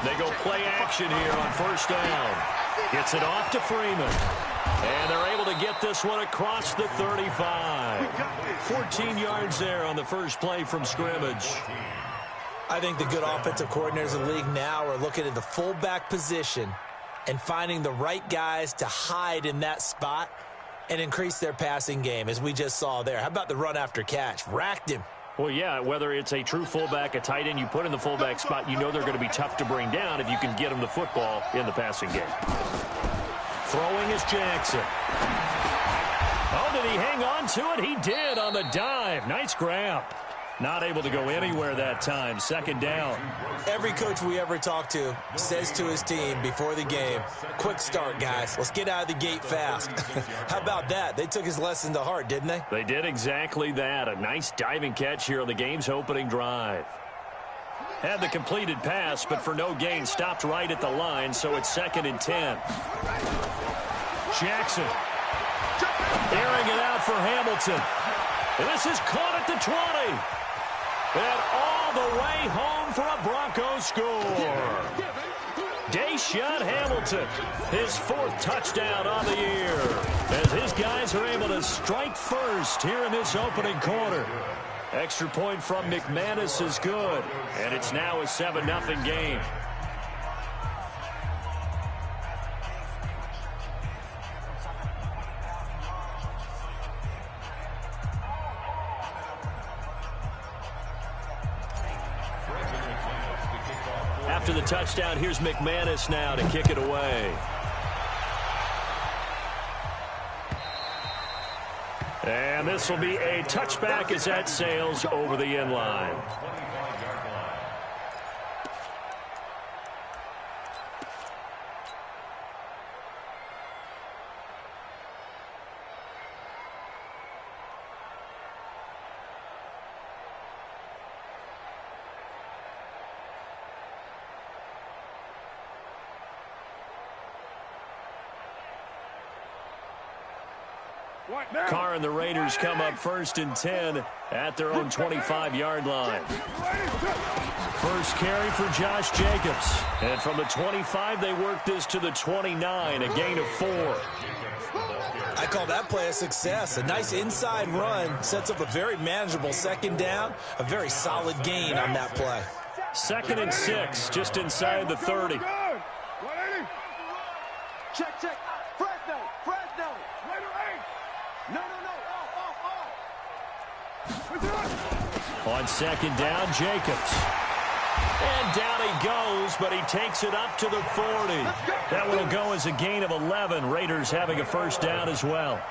They go play action here on first down. Gets it off to Freeman. And they're able to get this one across the 35. 14 yards there on the first play from scrimmage. I think the good offensive coordinators in the league now are looking at the fullback position and finding the right guys to hide in that spot and increase their passing game, as we just saw there. How about the run after catch? Racked him. Well, yeah, whether it's a true fullback, a tight end you put in the fullback spot, you know they're going to be tough to bring down if you can get them the football in the passing game. Throwing is Jackson. Oh, did he hang on to it? He did on the dive. Nice grab. Not able to go anywhere that time. Second down. Every coach we ever talk to says to his team before the game, quick start, guys. Let's get out of the gate fast. How about that? They took his lesson to heart, didn't they? They did exactly that. A nice diving catch here on the game's opening drive. Had the completed pass, but for no gain, stopped right at the line, so it's 2nd and 10. Jackson. Airing it out for Hamilton. And this is caught at the 20. And all the way home for a Broncos score. Deshaun Hamilton, his 4th touchdown on the year, as his guys are able to strike first here in this opening quarter. Extra point from McManus is good, and it's now a 7-0 game. After the touchdown, here's McManus now to kick it away. And this will be a touchback as that sails over the end line. Carr and the Raiders come up 1st and 10 at their own 25-yard line. First carry for Josh Jacobs. And from the 25, they work this to the 29, a gain of 4. I call that play a success. A nice inside run sets up a very manageable 2nd down, a very solid gain on that play. 2nd and 6, just inside the 30. Check, check. Fresno. No. On 2nd down, Jacobs. And down he goes, but he takes it up to the 40. That will go as a gain of 11. Raiders having a first down as well.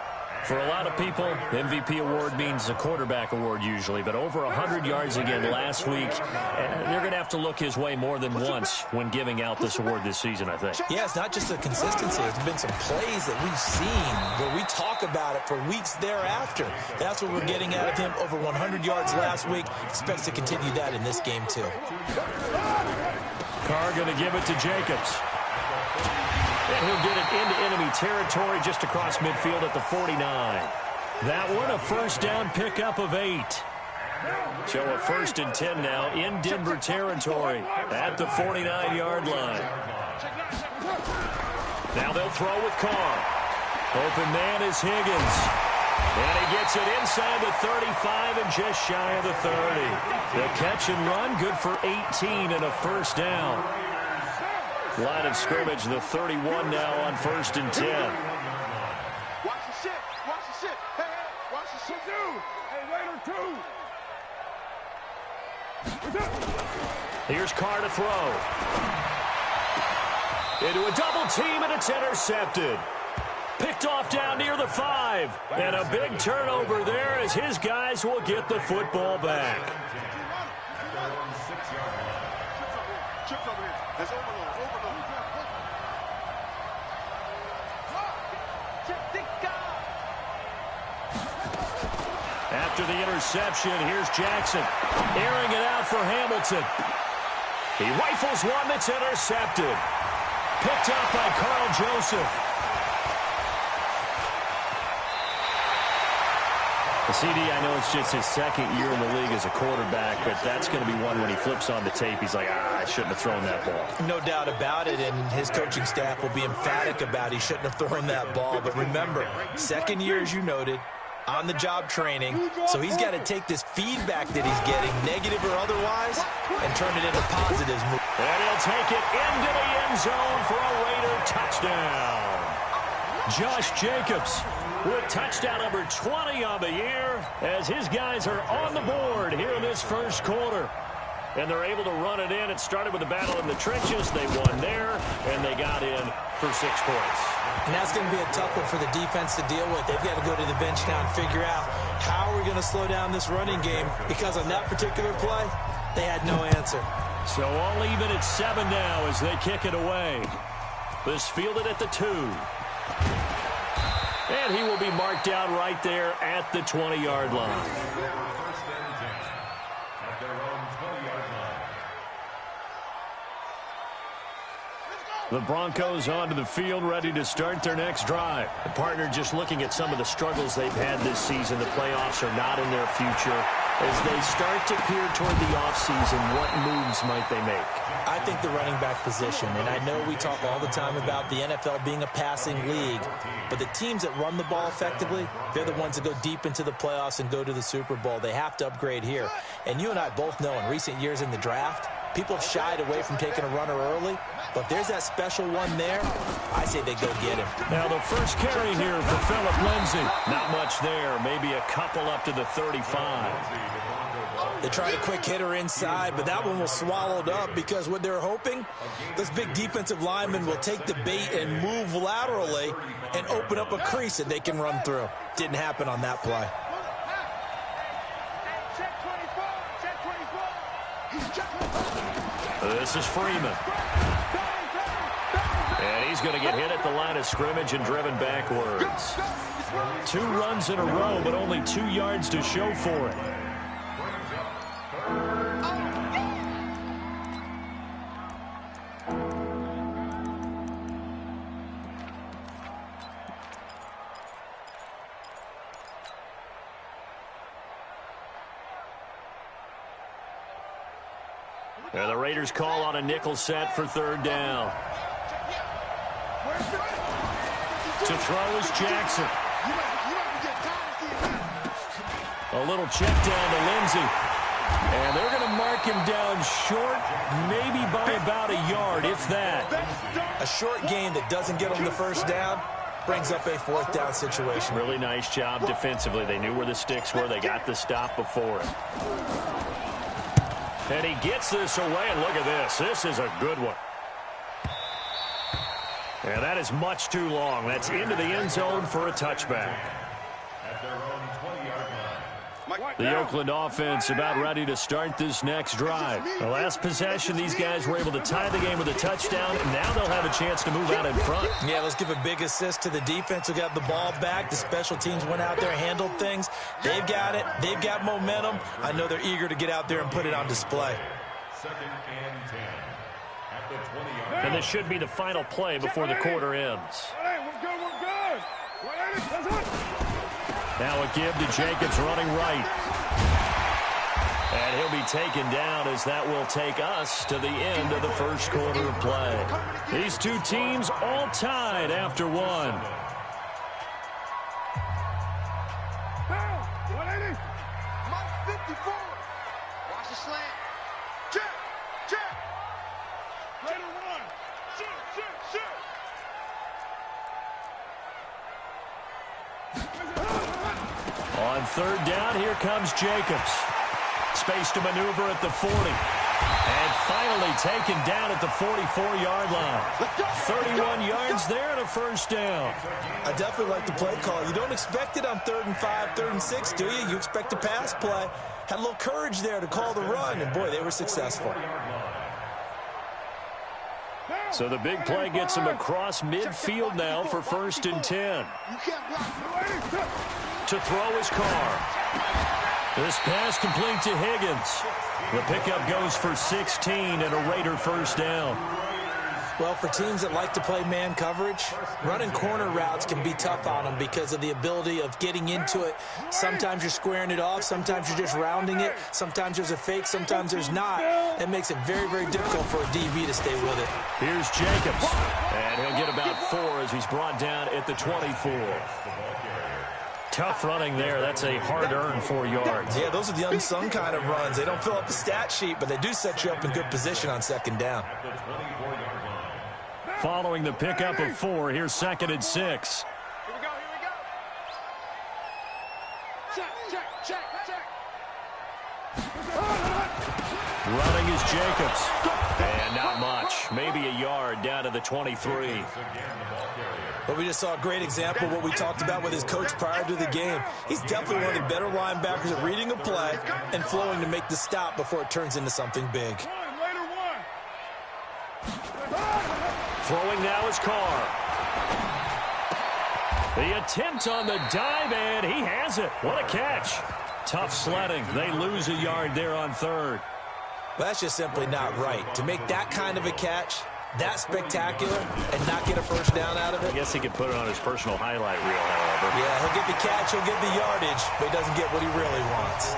For a lot of people, MVP award means a quarterback award usually, but over 100 yards again last week. They're going to have to look his way more than once when giving out this award this season, I think. Yeah, it's not just the consistency. There's been some plays that we've seen where we talk about it for weeks thereafter. That's what we're getting out of him. Over 100 yards last week. Expects to continue that in this game, too. Carr going to give it to Jacobs. And he'll get it into enemy territory just across midfield at the 49. That one, a first down pickup of 8. So a 1st and 10 now in Denver territory at the 49-yard line. Now they'll throw with Carr. Open man is Higgins. And he gets it inside the 35 and just shy of the 30. The catch and run, good for 18 and a first down. Line of scrimmage, the 31 now on 1st and 10. Watch the shit. Hey, watch the shit, dude. Hey, Raider 2. Here's Carr to throw. Into a double team, and it's intercepted. Picked off down near the 5. And a big turnover there as his guys will get the football back. Chips over here. There's overload. After the interception, here's Jackson. Airing it out for Hamilton. He rifles one that's intercepted. Picked up by Carl Joseph. CD, I know it's just his second year in the league as a quarterback, but that's going to be one when he flips on the tape, he's like, I shouldn't have thrown that ball. No doubt about it, and his coaching staff will be emphatic about he shouldn't have thrown that ball. But remember, second year, as you noted, on-the-job training, so he's got to take this feedback that he's getting, negative or otherwise, and turn it into positives. And he'll take it into the end zone for a Raider touchdown. Josh Jacobs with touchdown number 20 on the year as his guys are on the board here in this first quarter. And they're able to run it in. It started with a battle in the trenches. They won there, and they got in for 6 points. And that's going to be a tough one for the defense to deal with. They've got to go to the bench now and figure out how are we going to slow down this running game, because on that particular play, they had no answer. So all even at 7 now as they kick it away. This fielded at the 2. And he will be marked down right there at the 20-yard line. The Broncos onto the field, ready to start their next drive. The partner just looking at some of the struggles they've had this season. The playoffs are not in their future. As they start to peer toward the offseason, what moves might they make? I think the running back position, and I know we talk all the time about the NFL being a passing league, but the teams that run the ball effectively, they're the ones that go deep into the playoffs and go to the Super Bowl. They have to upgrade here. And you and I both know in recent years in the draft, people have shied away from taking a runner early, but if there's that special one there, I say they go get him. Now the first carry here for Phillip Lindsay. Not much there, maybe a couple up to the 35. They tried a quick hitter inside, but that one was swallowed up because what they're hoping, this big defensive lineman will take the bait and move laterally and open up a crease that they can run through. Didn't happen on that play. This is Freeman. And he's going to get hit at the line of scrimmage and driven backwards. 2 runs in a row, but only 2 yards to show for it. And the Raiders call on a nickel set for 3rd down. To throw is Jackson. A little check down to Lindsay. And they're going to mark him down short, maybe by about a yard, if that. A short gain that doesn't get them the 1st down brings up a 4th down situation. Really nice job defensively. They knew where the sticks were. They got the stop before it. And he gets this away, and look at this. This is a good one. And that is much too long. That's into the end zone for a touchback. The Oakland offense about ready to start this next drive. The last possession, these guys were able to tie the game with a touchdown, and now they'll have a chance to move out in front. Yeah, let's give a big assist to the defense who got the ball back. The special teams went out there, handled things. They've got it. They've got momentum. I know they're eager to get out there and put it on display. 2nd and 10 at the 20-yard. And this should be the final play before the quarter ends. Now a give to Jacobs running right. And he'll be taken down as that will take us to the end of the first quarter of play. These two teams all tied after 1. Mike 54. Watch the slant. Check. Ready to run. Shoot. On 3rd down, here comes Jacobs. Space to maneuver at the 40. And finally taken down at the 44-yard line. 31 yards there and a 1st down. I definitely like the play call. You don't expect it on 3rd and 5, 3rd and 6, do you? You expect a pass play. Had a little courage there to call the run, and boy, they were successful. So the big play gets him across midfield now for 1st and 10. To throw his Carr. This pass complete to Higgins. The pickup goes for 16 and a Raider 1st down. Well, for teams that like to play man coverage, running corner routes can be tough on them because of the ability of getting into it. Sometimes you're squaring it off. Sometimes you're just rounding it. Sometimes there's a fake. Sometimes there's not. That makes it very, very difficult for a DB to stay with it. Here's Jacobs. And he'll get about 4 as he's brought down at the 24. Tough running there. That's a hard-earned 4 yards. Yeah, those are the unsung kind of runs. They don't fill up the stat sheet, but they do set you up in good position on second down. Following the pickup of 4, here's 2nd and 6. Here we go. Check. Running is Jacobs. And not much. Maybe a yard down to the 23. But we just saw a great example of what we talked about with his coach prior to the game. He's definitely one of the better linebackers at reading a play and flowing to make the stop before it turns into something big. Throwing now is Carr. The attempt on the dive, and he has it. What a catch. Tough sledding. They lose a yard there on 3rd. Well, that's just simply not right. To make that kind of a catch, that spectacular, and not get a first down out of it. I guess he could put it on his personal highlight reel, however. Yeah, he'll get the catch, he'll get the yardage, but he doesn't get what he really wants.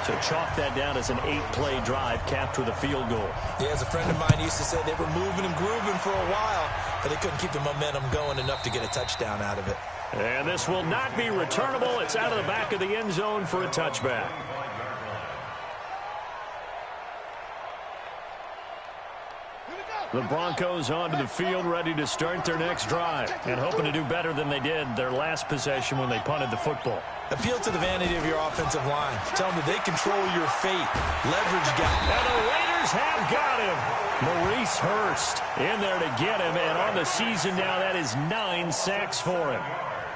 So chalk that down as an 8-play drive capped with a field goal. Yeah, as a friend of mine used to say, they were moving and grooving for a while, but they couldn't keep the momentum going enough to get a touchdown out of it. And this will not be returnable. It's out of the back of the end zone for a touchback. The Broncos onto the field, ready to start their next drive, and hoping to do better than they did their last possession when they punted the football. Appeal to the vanity of your offensive line. Tell them that they control your fate. Leverage guy. And the Raiders have got him. Maurice Hurst in there to get him, and on the season now, that is 9 sacks for him.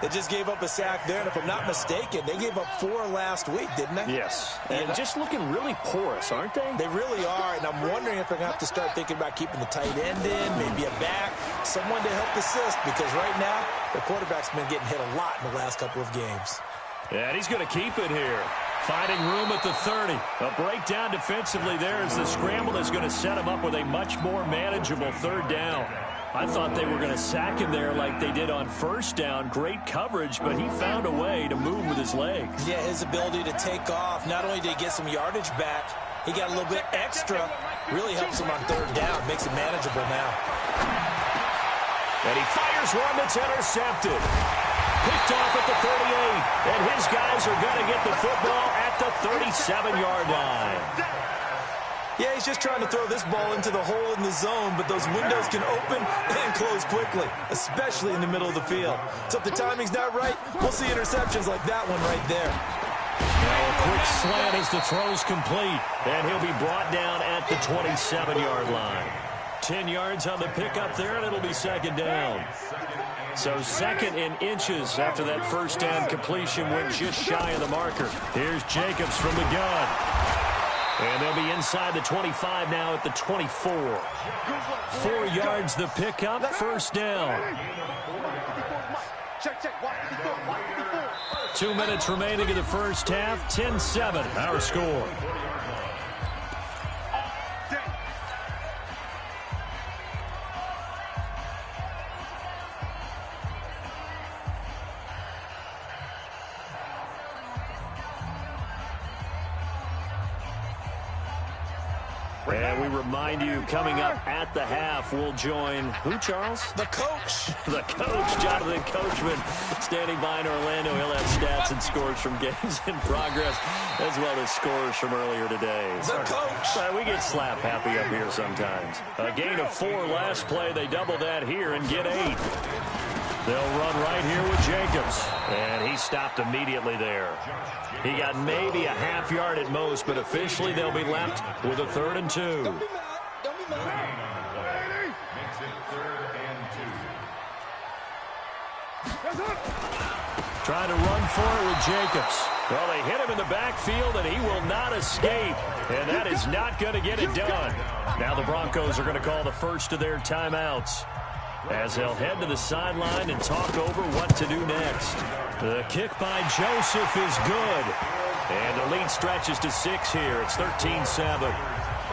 They just gave up a sack there, and if I'm not mistaken, they gave up 4 last week, didn't they? Yes, and just looking really porous, aren't they? They really are, and I'm wondering if they're going to have to start thinking about keeping the tight end in, maybe a back, someone to help assist, because right now, the quarterback's been getting hit a lot in the last couple of games. And he's going to keep it here. Finding room at the 30. A breakdown defensively there as the scramble is going to set him up with a much more manageable 3rd down. I thought they were going to sack him there like they did on 1st down. Great coverage, but he found a way to move with his legs. Yeah, his ability to take off. Not only did he get some yardage back, he got a little bit extra. Really helps him on 3rd down. Makes it manageable now. And he fires one that's intercepted. Picked off at the 38. And his guys are going to get the football at the 37-yard line. Yeah, he's just trying to throw this ball into the hole in the zone, but those windows can open and close quickly, especially in the middle of the field. So if the timing's not right, we'll see interceptions like that one right there. Now a quick slant as the throw's complete, and he'll be brought down at the 27-yard line. 10 yards on the pickup there, and it'll be 2nd down. So 2nd in inches after that 1st down completion went just shy of the marker. Here's Jacobs from the gun. And they'll be inside the 25 now at the 24. 4 yards the pickup, 1st down. 2 minutes remaining in the 1st half, 10-7, our score. And we remind you, coming up at the half, we'll join who, Charles? The coach. The coach, Jonathan Coachman, standing by in Orlando. He'll have stats and scores from games in progress, as well as scores from earlier today. The coach. We get slap happy up here sometimes. A gain of 4 last play. They double that here and get 8. They'll run right here with Jacobs. And he stopped immediately there. He got maybe a half yard at most, but officially they'll be left with a 3rd and 2. Don't be mad. Trying to run for it with Jacobs. Well, they hit him in the backfield, and he will not escape. And that is not going to get it done. Now the Broncos are going to call the first of their timeouts, as they'll head to the sideline and talk over what to do next. The kick by Joseph is good. And the lead stretches to 6 here. It's 13-7.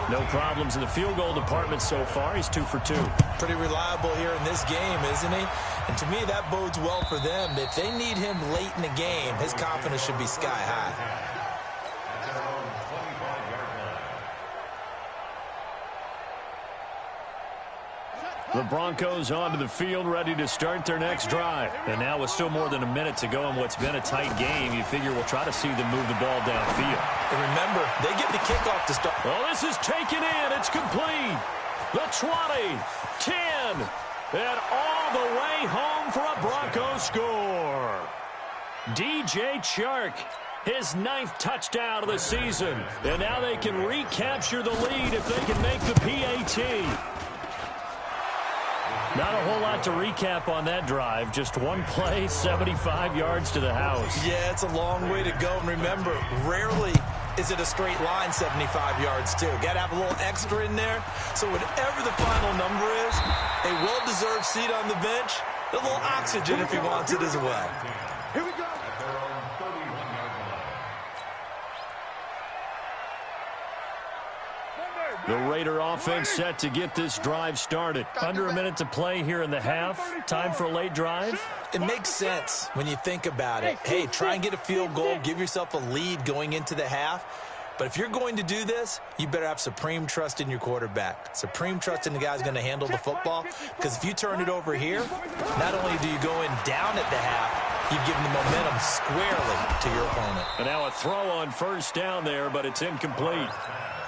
No problems in the field goal department so far. He's 2 for 2. Pretty reliable here in this game, isn't he? And to me, that bodes well for them. If they need him late in the game, his confidence should be sky high. The Broncos onto the field, ready to start their next drive. And now with still more than a minute to go in what's been a tight game, you figure we'll try to see them move the ball downfield. And remember, they get the kickoff to start. Well, this is taken in. It's complete. The 20, 10, and all the way home for a Broncos score. DJ Chark, his 9th touchdown of the season. And now they can recapture the lead if they can make the PAT. Not a whole lot to recap on that drive. Just one play, 75 yards to the house. Yeah, it's a long way to go. And remember, rarely is it a straight line 75 yards, too. Got to have a little extra in there. So whatever the final number is, a well-deserved seat on the bench, a little oxygen if he wants it as well. Here we go. The Raider offense set to get this drive started. Under a minute to play here in the half. Time for a late drive. It makes sense when you think about it. Hey, try and get a field goal. Give yourself a lead going into the half. But if you're going to do this, you better have supreme trust in your quarterback. Supreme trust in the guy's going to handle the football. Because if you turn it over here, not only do you go in down at the half, you've given the momentum squarely to your opponent. And now a throw on first down there, but it's incomplete.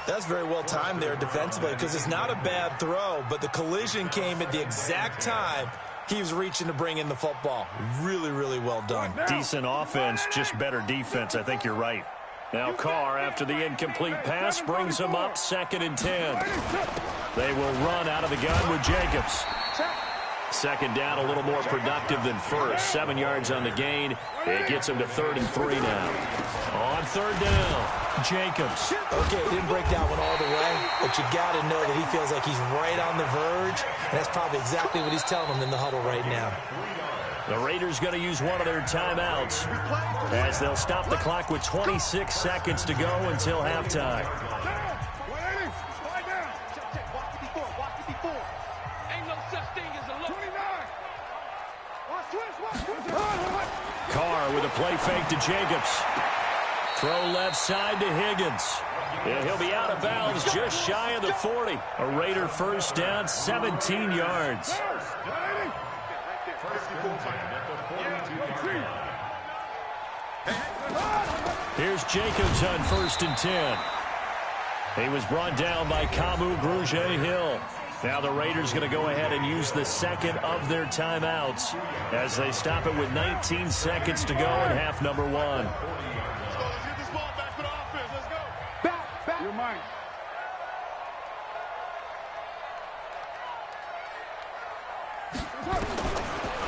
That's very well timed there defensively because it's not a bad throw, but the collision came at the exact time he was reaching to bring in the football. Really, really well done. Decent offense, just better defense. I think you're right. Now Carr, after the incomplete pass, brings him up 2nd and 10. They will run out of the gun with Jacobs. 2nd down, a little more productive than first. 7 yards on the gain. It gets him to 3rd and 3 now. On 3rd down, Jacobs. Okay, didn't break that one all the way, but you got to know that he feels like he's right on the verge, and that's probably exactly what he's telling them in the huddle right now. The Raiders going to use one of their timeouts as they'll stop the clock with 26 seconds to go until halftime. Carr with a play fake to Jacobs. Throw left side to Higgins. And he'll be out of bounds just shy of the 40. A Raider first down, 17 yards. Here's Jacobs on 1st and 10. He was brought down by Kamu Grugier-Hill. Now the Raiders going to go ahead and use the 2nd of their timeouts as they stop it with 19 seconds to go in half number 1. Let's get this ball back to the offense. Let's go. Back. You're mine.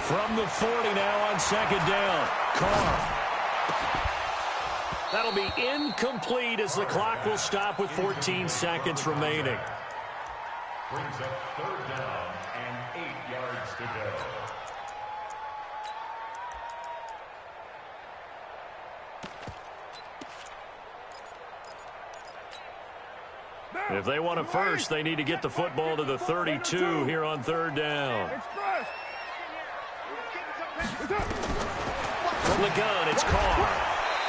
From the 40 now on 2nd down. Carr. That'll be incomplete as the clock will stop with 14 seconds remaining. Brings up 3rd down and 8 yards to go. If they want a first, they need to get the football to the 32 here on 3rd down. From the gun, it's Carr.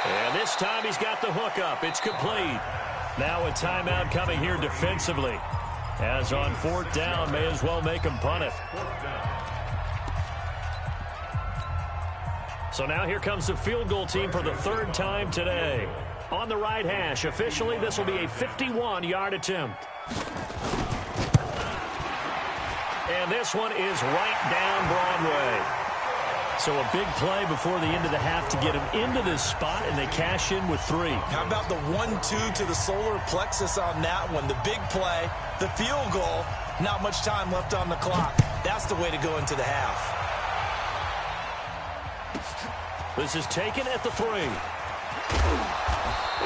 And this time he's got the hook up. It's complete. Now a timeout coming here defensively. As on 4th down, may as well make him punt it. So now here comes the field goal team for the 3rd time today. On the right hash, officially this will be a 51-yard attempt. And this one is right down Broadway. So a big play before the end of the half to get him into this spot, and they cash in with 3. How about the 1-2 to the solar plexus on that one? The big play, the field goal, not much time left on the clock. That's the way to go into the half. This is taken at the 3.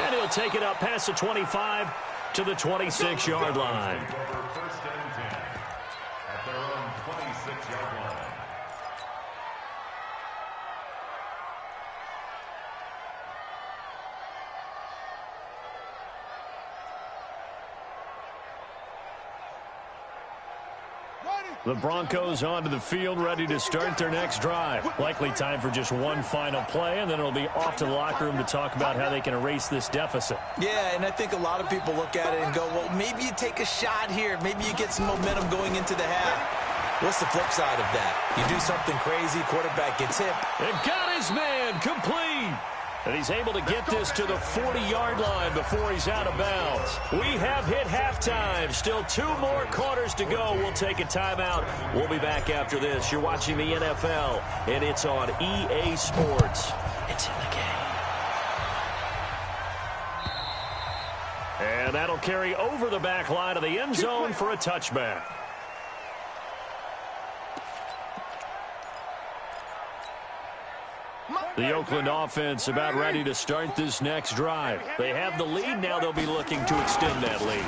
And he'll take it up past the 25 to the 26-yard line. First and 10 at their own 26-yard line. The Broncos onto the field, ready to start their next drive. Likely time for just one final play, and then it'll be off to the locker room to talk about how they can erase this deficit. Yeah, and I think a lot of people look at it and go, well, maybe you take a shot here. Maybe you get some momentum going into the half. What's the flip side of that? You do something crazy, quarterback gets hit. And got his man complete. And he's able to get this to the 40-yard line before he's out of bounds. We have hit halftime. Still 2 more quarters to go. We'll take a timeout. We'll be back after this. You're watching the NFL, and it's on EA Sports. It's in the game. And that'll carry over the back line of the end zone for a touchback. The Oakland offense about ready to start this next drive. They have the lead. Now they'll be looking to extend that lead.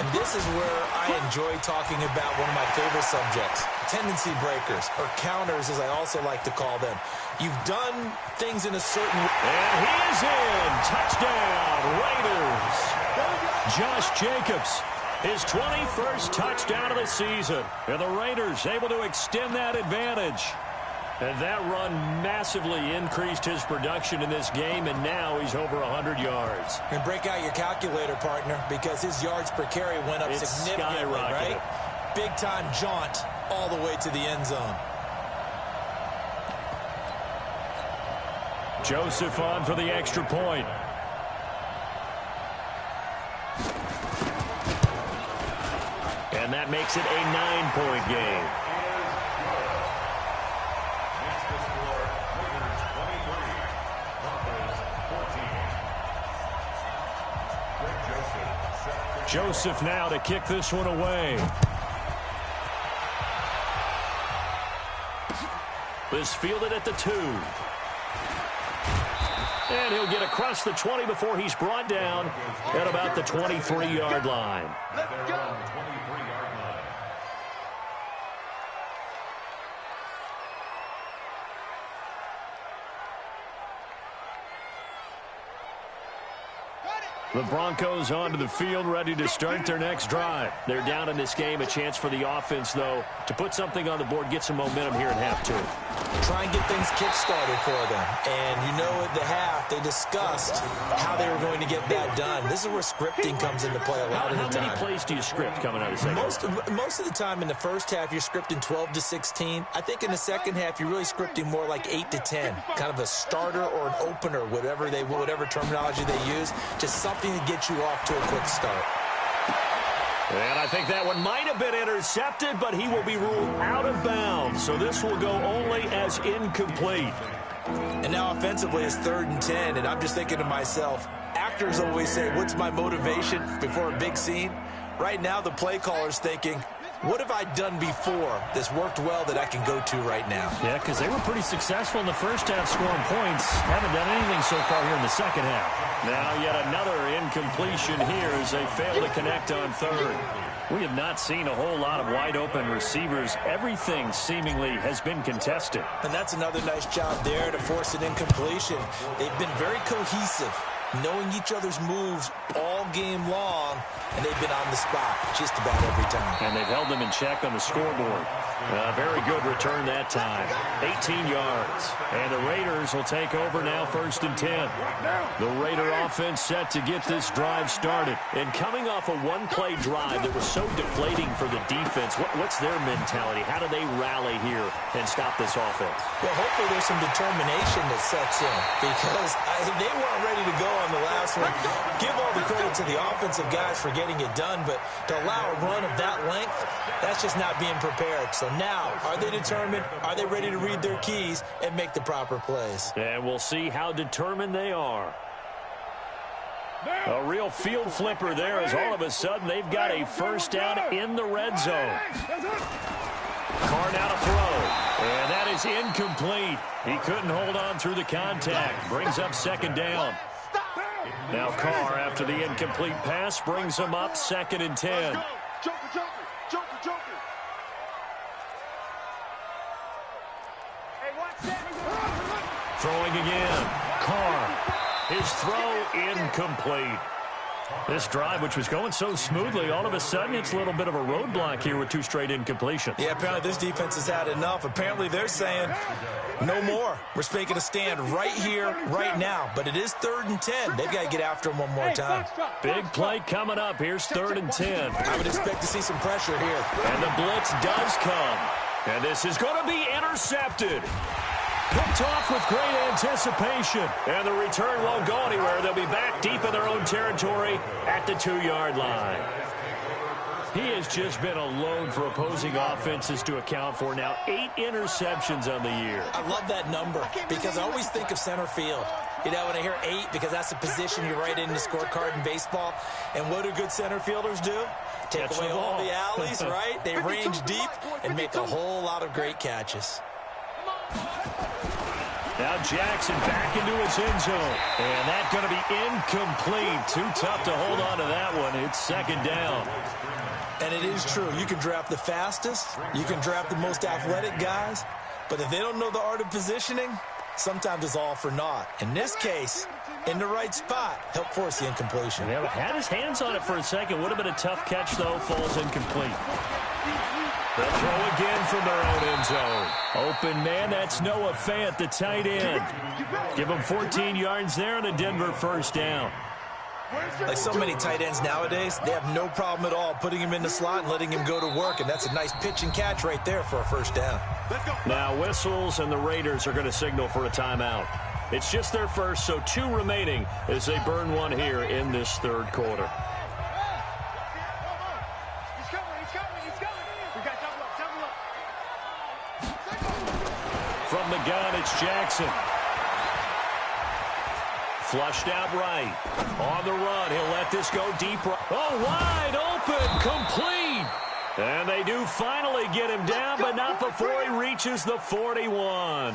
And this is where I enjoy talking about one of my favorite subjects, tendency breakers, or counters as I also like to call them. You've done things in a certain way. And he is in. Touchdown, Raiders. Josh Jacobs, his 21st touchdown of the season. And the Raiders able to extend that advantage. And that run massively increased his production in this game, and now he's over 100 yards. And break out your calculator, partner, because his yards per carry went up significantly, right? Big-time jaunt all the way to the end zone. Joseph on for the extra point. And that makes it a 9-point game. Joseph now to kick this one away. This fielded at the 2. And he'll get across the 20 before he's brought down at about the 23-yard line. Let's go. The Broncos onto the field, ready to start their next drive. They're down in this game. A chance for the offense, though, to put something on the board, get some momentum here in half 2. Try and get things kick-started for them. And you know at the half, they discussed how they were going to get that done. This is where scripting comes into play a lot of the time. How many plays do you script coming out of the second? Most of the time in the first half, you're scripting 12 to 16. I think in the second half, you're really scripting more like 8 to 10. Kind of a starter or an opener, whatever terminology they use. Just something to get you off to a quick start. And I think that one might have been intercepted, but he will be ruled out of bounds. So this will go only as incomplete. And now offensively it's 3rd and 10, and I'm just thinking to myself, actors always say, what's my motivation before a big scene? Right now the play caller's thinking, what have I done before that's worked well that I can go to right now? Yeah, because they were pretty successful in the first half scoring points. Haven't done anything so far here in the second half. Now yet another incompletion here as they fail to connect on 3rd. We have not seen a whole lot of wide-open receivers. Everything seemingly has been contested. And that's another nice job there to force an incompletion. They've been very cohesive, knowing each other's moves all game long, and they've been on the spot just about every time. And they've held them in check on the scoreboard. Very good return that time. 18 yards. And the Raiders will take over now 1st and 10. The Raider offense set to get this drive started. And coming off a one-play drive that was so deflating for the defense, what's their mentality? How do they rally here and stop this offense? Well, hopefully there's some determination that sets in, because they weren't ready to go on the last one. Give all the credit to the offensive guys for getting it done, but to allow a run of that length, that's just not being prepared. So now, are they determined? Are they ready to read their keys and make the proper plays? And we'll see how determined they are. A real field flipper there as all of a sudden they've got a first down in the red zone. Carr now to throw. And that is incomplete. He couldn't hold on through the contact. Brings up 2nd down. Now Carr, after the incomplete pass, brings him up 2nd and 10. Joker, Joker, Joker, Joker. Hey, watch that. Throwing again. Carr. His throw incomplete. This drive, which was going so smoothly, all of a sudden it's a little bit of a roadblock here with 2 straight incompletions. Yeah, apparently this defense has had enough. Apparently they're saying no more. We're making a stand right here, right now. But it is 3rd and 10. They've got to get after him one more time. Big play coming up. Here's 3rd and 10. I would expect to see some pressure here. And the blitz does come. And this is going to be intercepted. Picked off with great anticipation. And the return won't go anywhere. They'll be back deep in their own territory at the 2-yard line. He has just been a load for opposing offenses to account for. Now 8 interceptions on the year. I love that number because I always think of center field. You know, when I hear 8, because that's a position you write in the scorecard in baseball. And what do good center fielders do? Take Catch away the all ball. the alleys, right? They range deep and make a whole lot of great catches. Now Jackson back into his end zone. And that's going to be incomplete. Too tough to hold on to that one. It's 2nd down. And it is true. You can draft the fastest. You can draft the most athletic guys. But if they don't know the art of positioning, sometimes it's all for naught. In this case, in the right spot, help force the incompletion. Yeah, had his hands on it for a second. Would have been a tough catch, though. Falls incomplete. They'll throw again from their own end zone. Open man, that's Noah Fant, the tight end. Give him 14 yards there and a Denver 1st down. Like so many tight ends nowadays, they have no problem at all putting him in the slot and letting him go to work. And that's a nice pitch and catch right there for a 1st down. Now whistles and the Raiders are going to signal for a timeout. It's just their first, so 2 remaining as they burn one here in this 3rd quarter. From the gun, it's Jackson. Flushed out right. On the run, he'll let this go deep right. Oh, wide open, complete. And they do finally get him down, but not before he reaches the 41.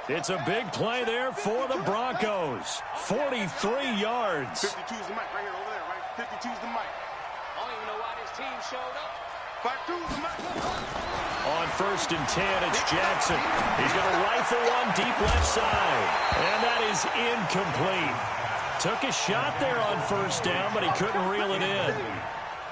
It's a big play there for the Broncos. 43 yards. 52's the mic right here over there, right? 52's the mic. I don't even know why this team showed up. 52's the mic. On 1st and 10, it's Jackson. He's going to rifle one deep left side. And that is incomplete. Took a shot there on 1st down, but he couldn't reel it in.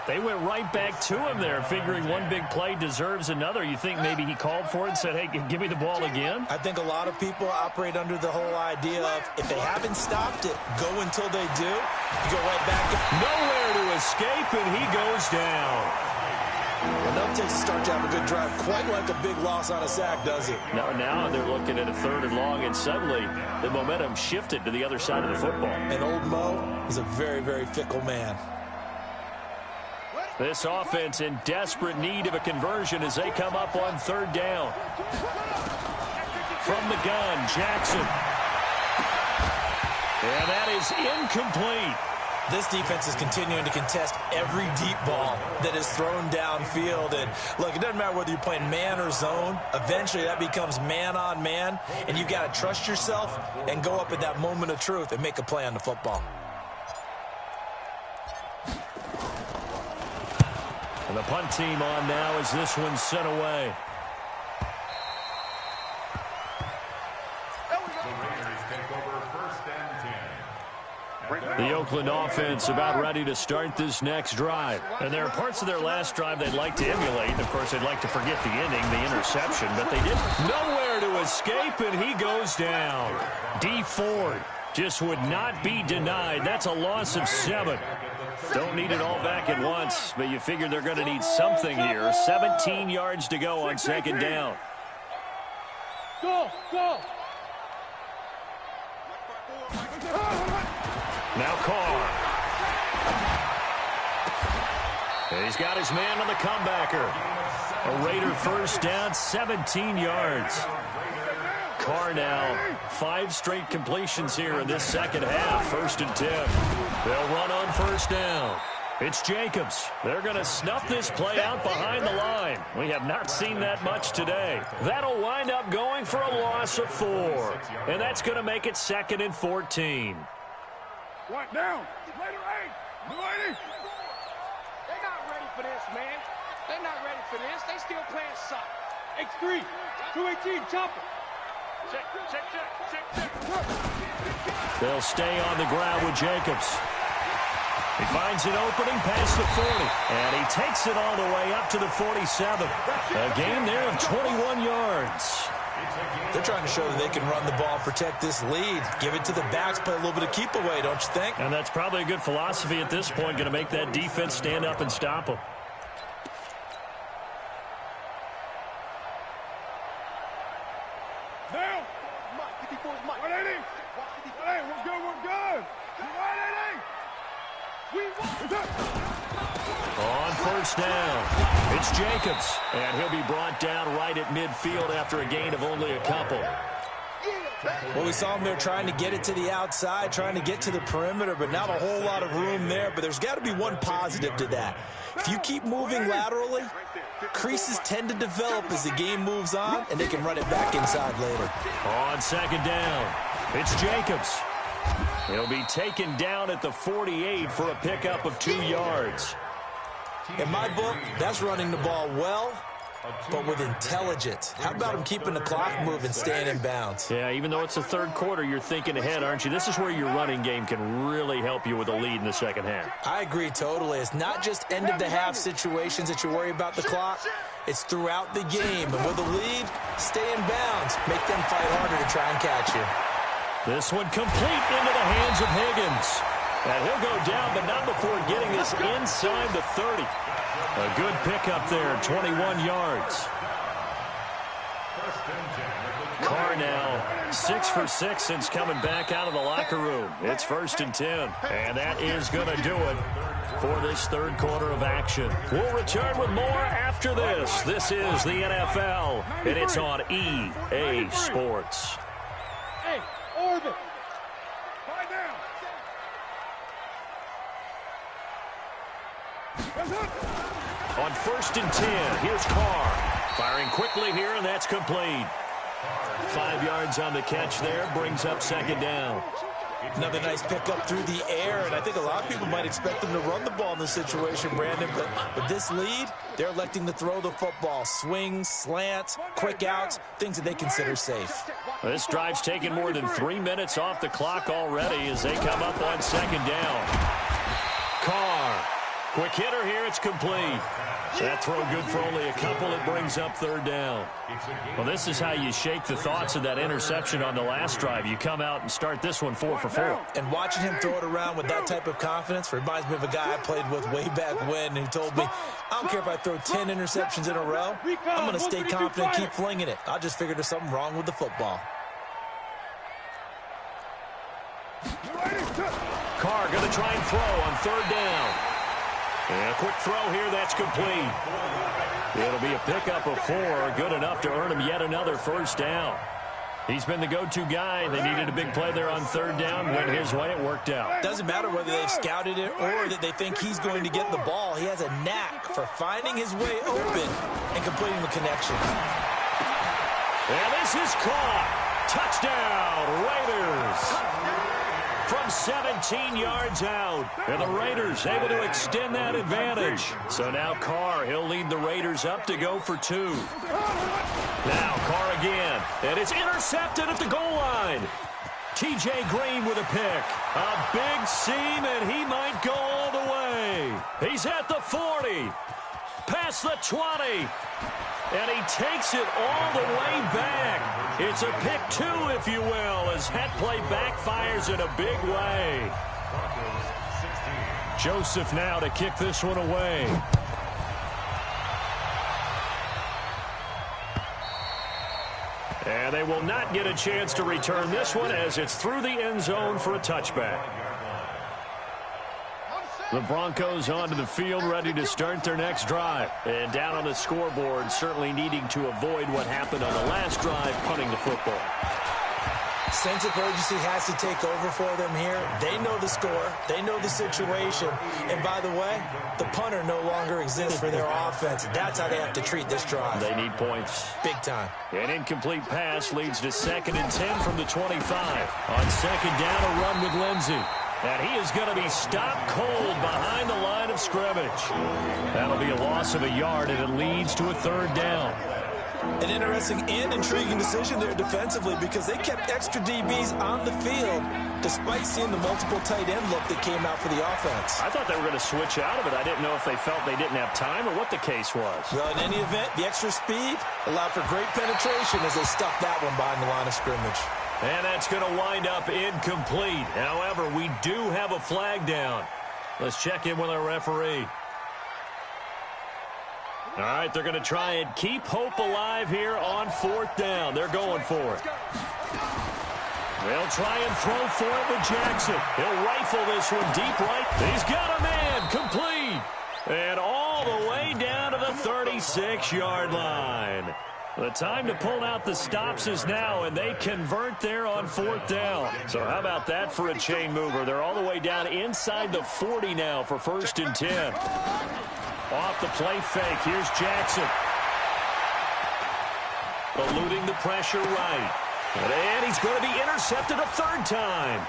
They went right back to him there, figuring one big play deserves another. You think maybe he called for it and said, hey, give me the ball again? I think a lot of people operate under the whole idea of if they haven't stopped it, go until they do. You go right back. Nowhere to escape, and he goes down. Enough takes to start to have a good drive. Quite like a big loss on a sack, does it? Now they're looking at a 3rd and long, and suddenly the momentum shifted to the other side of the football. And old Mo is a very, very fickle man. This offense in desperate need of a conversion as they come up on 3rd down. From the gun, Jackson. And that is incomplete. This defense is continuing to contest every deep ball that is thrown downfield. And look, it doesn't matter whether you're playing man or zone. Eventually that becomes man on man. And you've got to trust yourself and go up at that moment of truth and make a play on the football. And the punt team on now as this one's sent away. The Oakland offense about ready to start this next drive. And there are parts of their last drive they'd like to emulate. And, of course, they'd like to forget the ending, the interception. But they didn't. Nowhere to escape, and he goes down. D. Ford just would not be denied. That's a loss of 7. Don't need it all back at once, but you figure they're going to need something here. 17 yards to go on 2nd down. Go! Now Carr. He's got his man on the comebacker. A Raider 1st down, 17 yards. Carr now, 5 straight completions here in this second half. 1st and 10. They'll run on 1st down. It's Jacobs. They're going to snuff this play out behind the line. We have not seen that much today. That'll wind up going for a loss of 4. And that's going to make it 2nd and 14. One down. Later, 8. Lady. They're not ready for this, man. They're not ready for this. They still playing soccer. X3. 218. Chopper. Check. They'll stay on the ground with Jacobs. He finds an opening past the 40, and he takes it all the way up to the 47. A gain there of 21 yards. They're trying to show that they can run the ball, protect this lead, give it to the backs, play a little bit of keep away, don't you think? And that's probably a good philosophy at this point, going to make that defense stand up and stop them. Now, we're good, we're good. On first down, it's Jacobs, and he'll be brought down right at midfield after a gain of only a couple. Well, we saw him there trying to get it to the outside, trying to get to the perimeter, but not a whole lot of room there. But there's got to be one positive to that. If you keep moving laterally, creases tend to develop as the game moves on, and they can run it back inside later. On second down, it's Jacobs. He'll be taken down at the 48 for a pickup of 2 yards. In my book, that's running the ball well, but with intelligence. How about him keeping the clock moving, staying in bounds? Yeah, even though it's the third quarter, you're thinking ahead, aren't you? This is where your running game can really help you with a lead in the second half. I agree totally. It's not just end-of-the-half situations that you worry about the clock. It's throughout the game. And with a lead, stay in bounds. Make them fight harder to try and catch you. This one complete into the hands of Higgins. And he'll go down, but not before getting this inside the 30. A good pickup there, 21 yards. Carr now 6 for 6 since coming back out of the locker room. It's 1st and 10, and that is going to do it for this third quarter of action. We'll return with more after this. This is the NFL, and it's on EA Sports. Hey, orbit. Lie down. On 1st and 10, here's Carr. Firing quickly here, and that's complete. 5 yards on the catch there, brings up second down. Another nice pickup through the air, and I think a lot of people might expect them to run the ball in this situation, Brandon, but with this lead, they're electing to throw the football. Swings, slants, quick outs, things that they consider safe. This drive's taken more than 3 minutes off the clock already as they come up on second down. Carr, quick hitter here, it's complete. That throw good for only a couple. It brings up third down. Well, this is how you shake the thoughts of that interception on the last drive. You come out and start this one 4 for 4. And watching him throw it around with that type of confidence reminds me of a guy I played with way back when who told me, I don't care if I throw 10 interceptions in a row. I'm going to stay confident, keep flinging it. I just figured there's something wrong with the football. Carr going to try and throw on third down. And a quick throw here, that's complete. It'll be a pickup of 4, good enough to earn him yet another first down. He's been the go-to guy. They needed a big play there on third down. Went his way, it worked out. Doesn't matter whether they've scouted it or that they think he's going to get the ball. He has a knack for finding his way open and completing the connection. And this is caught. Touchdown, Raiders. From 17 yards out. And the Raiders able to extend that advantage. So now Carr, he'll lead the Raiders up to go for 2. Now Carr again. And it's intercepted at the goal line. T.J. Green with a pick. A big seam, and he might go all the way. He's at the 40. Past the 20. And he takes it all the way back. It's a pick 2, if you will, as that play backfires in a big way. Joseph now to kick this one away. And they will not get a chance to return this one as it's through the end zone for a touchback. The Broncos onto the field, ready to start their next drive. And down on the scoreboard, certainly needing to avoid what happened on the last drive, punting the football. Sense of urgency has to take over for them here. They know the score. They know the situation. And by the way, the punter no longer exists for their offense. That's how they have to treat this drive. They need points. Big time. An incomplete pass leads to 2nd and 10 from the 25. On second down, a run with Lindsey. And he is going to be stopped cold behind the line of scrimmage. That'll be a loss of a yard, and it leads to a third down. An interesting and intriguing decision there defensively because they kept extra DBs on the field despite seeing the multiple tight end look that came out for the offense. I thought they were going to switch out of it. I didn't know if they felt they didn't have time or what the case was. Well, in any event, the extra speed allowed for great penetration as they stuffed that one behind the line of scrimmage. And that's going to wind up incomplete. However, we do have a flag down. Let's check in with our referee. All right, they're going to try and keep hope alive here on 4th down. They're going for it. They'll try and throw for it with Jackson. He'll rifle this one deep right. He's got a man, complete. And all the way down to the 36-yard line. The time to pull out the stops is now, and they convert there on 4th down. So how about that for a chain mover? They're all the way down inside the 40 now for 1st and 10. Off the play fake. Here's Jackson. Eluding the pressure right. And he's going to be intercepted a 3rd time.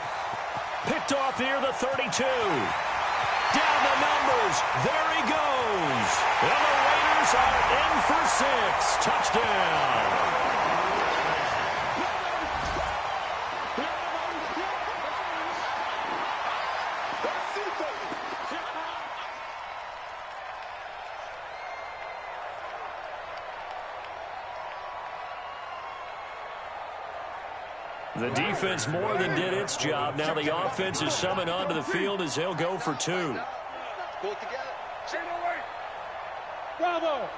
Picked off near the 32. Down the numbers. There he goes. And the Raiders are in for 6. Touchdown. The defense more than did its job. Now the offense is summoned onto the field as they'll go for 2. Pull it together. Bravo.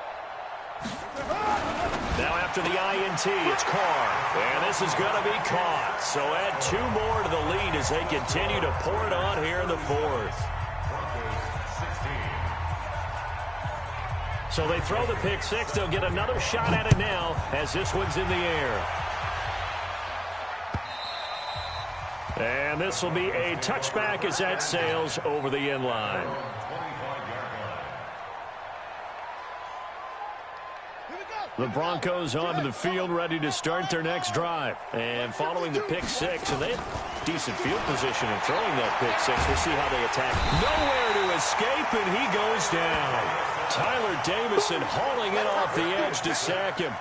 Now after the INT, it's Carr. And this is going to be caught. So add 2 more to the lead as they continue to pour it on here in the 4th. So they throw the pick 6. They'll get another shot at it now as this one's in the air. And this will be a touchback as that sails over the end line. The Broncos onto the field, ready to start their next drive. And following the pick 6, and they have decent field position in throwing that pick 6. We'll see how they attack. Nowhere to escape, and he goes down. Tyler Davison hauling it off the edge to sack him.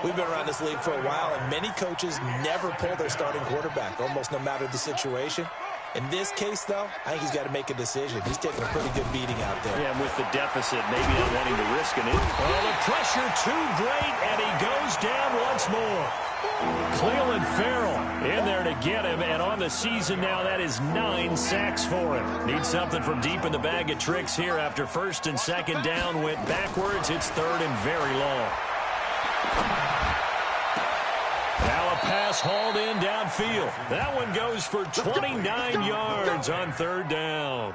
We've been around this league for a while, and many coaches never pull their starting quarterback, almost no matter the situation. In this case, though, I think he's got to make a decision. He's taking a pretty good beating out there. Yeah, and with the deficit, maybe not wanting to risk an injury. Oh, the pressure too great, and he goes down once more. Cleveland Farrell in there to get him, and on the season now, that is 9 sacks for him. Needs something from deep in the bag of tricks here after 1st and 2nd down went backwards. It's 3rd and very long. Now a pass hauled in downfield. That one goes for 29 yards on 3rd down.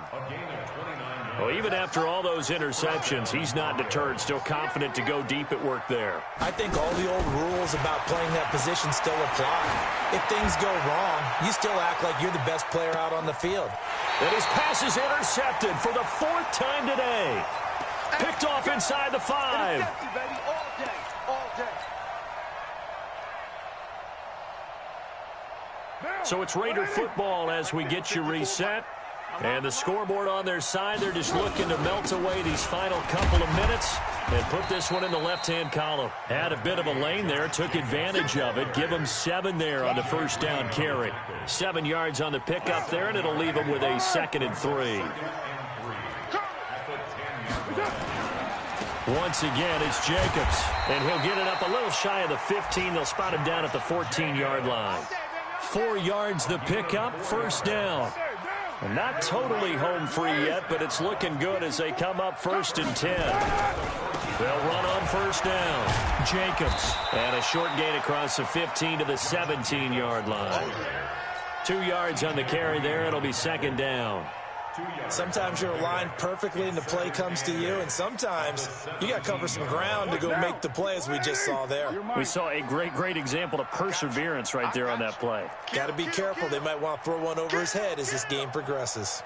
Well, even after all those interceptions, he's not deterred, still confident to go deep at work there. I think all the old rules about playing that position still apply. If things go wrong, you still act like you're the best player out on the field. And his pass is intercepted for the 4th time today. Picked off inside the 5. So it's Raider football as we get you reset. And the scoreboard on their side, they're just looking to melt away these final couple of minutes and put this one in the left-hand column. Had a bit of a lane there, took advantage of it. Give them 7 there on the 1st down carry. 7 yards on the pickup there, and it'll leave them with a 2nd and 3. Once again, it's Jacobs, and he'll get it up a little shy of the 15. They'll spot him down at the 14-yard line. 4 yards the pickup, 1st down. And not totally home free yet, but it's looking good as they come up 1st and 10. They'll run on 1st down. Jacobs, and a short gain across the 15 to the 17-yard line. 2 yards on the carry there. It'll be 2nd down. Sometimes you're aligned perfectly and the play comes to you, and sometimes you got to cover some ground to go make the play, as we just saw there. We saw a great example of perseverance right there on that play. Got to be careful. They might want to throw one over his head as this game progresses.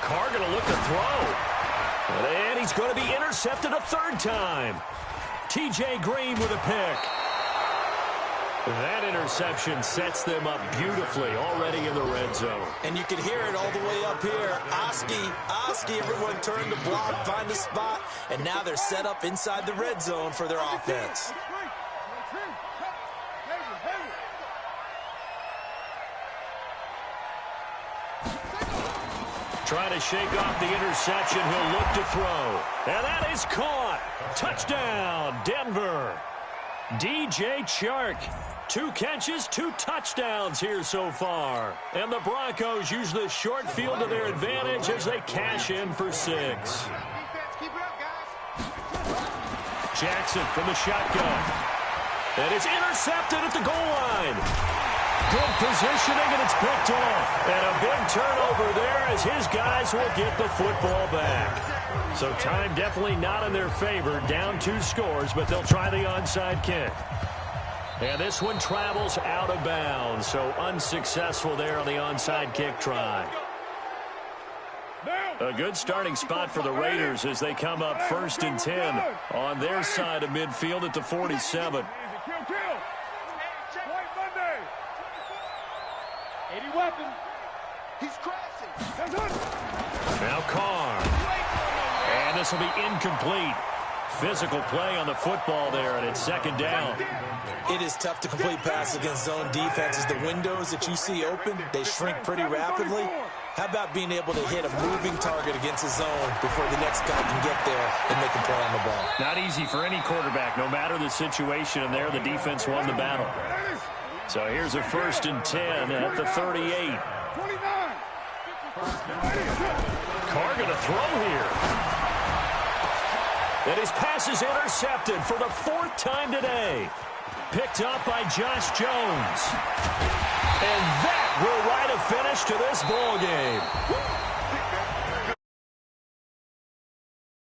Carr going to look to throw. And he's going to be intercepted a 3rd time. T.J. Green with a pick. That interception sets them up beautifully already in the red zone. And you can hear it all the way up here. Oski, everyone turned to block, find a spot, and now they're set up inside the red zone for their offense. Trying to shake off the interception. He'll look to throw. And that is caught. Touchdown, Denver. DJ Chark. 2 catches, 2 touchdowns here so far. And the Broncos use the short field to their advantage as they cash in for 6. Jackson from the shotgun. And it's intercepted at the goal line. Good positioning, and it's picked off. And a big turnover there as his guys will get the football back. So time definitely not in their favor. Down 2 scores, but they'll try the onside kick. And this one travels out of bounds, so unsuccessful there on the onside kick try. A good starting spot for the Raiders as they come up 1st and 10 on their side of midfield at the 47. He's crashing. Now Carr. And this will be incomplete. Physical play on the football there, and it's 2nd down. It is tough to complete passes against zone defenses. The windows that you see open, they shrink pretty rapidly. How about being able to hit a moving target against a zone before the next guy can get there and make a play on the ball? Not easy for any quarterback, no matter the situation, and there the defense won the battle. So here's a 1st and 10 at the 38. Carr going to throw here. And his pass is intercepted for the 4th time today. Picked up by Josh Jones. And that will write a finish to this ball game.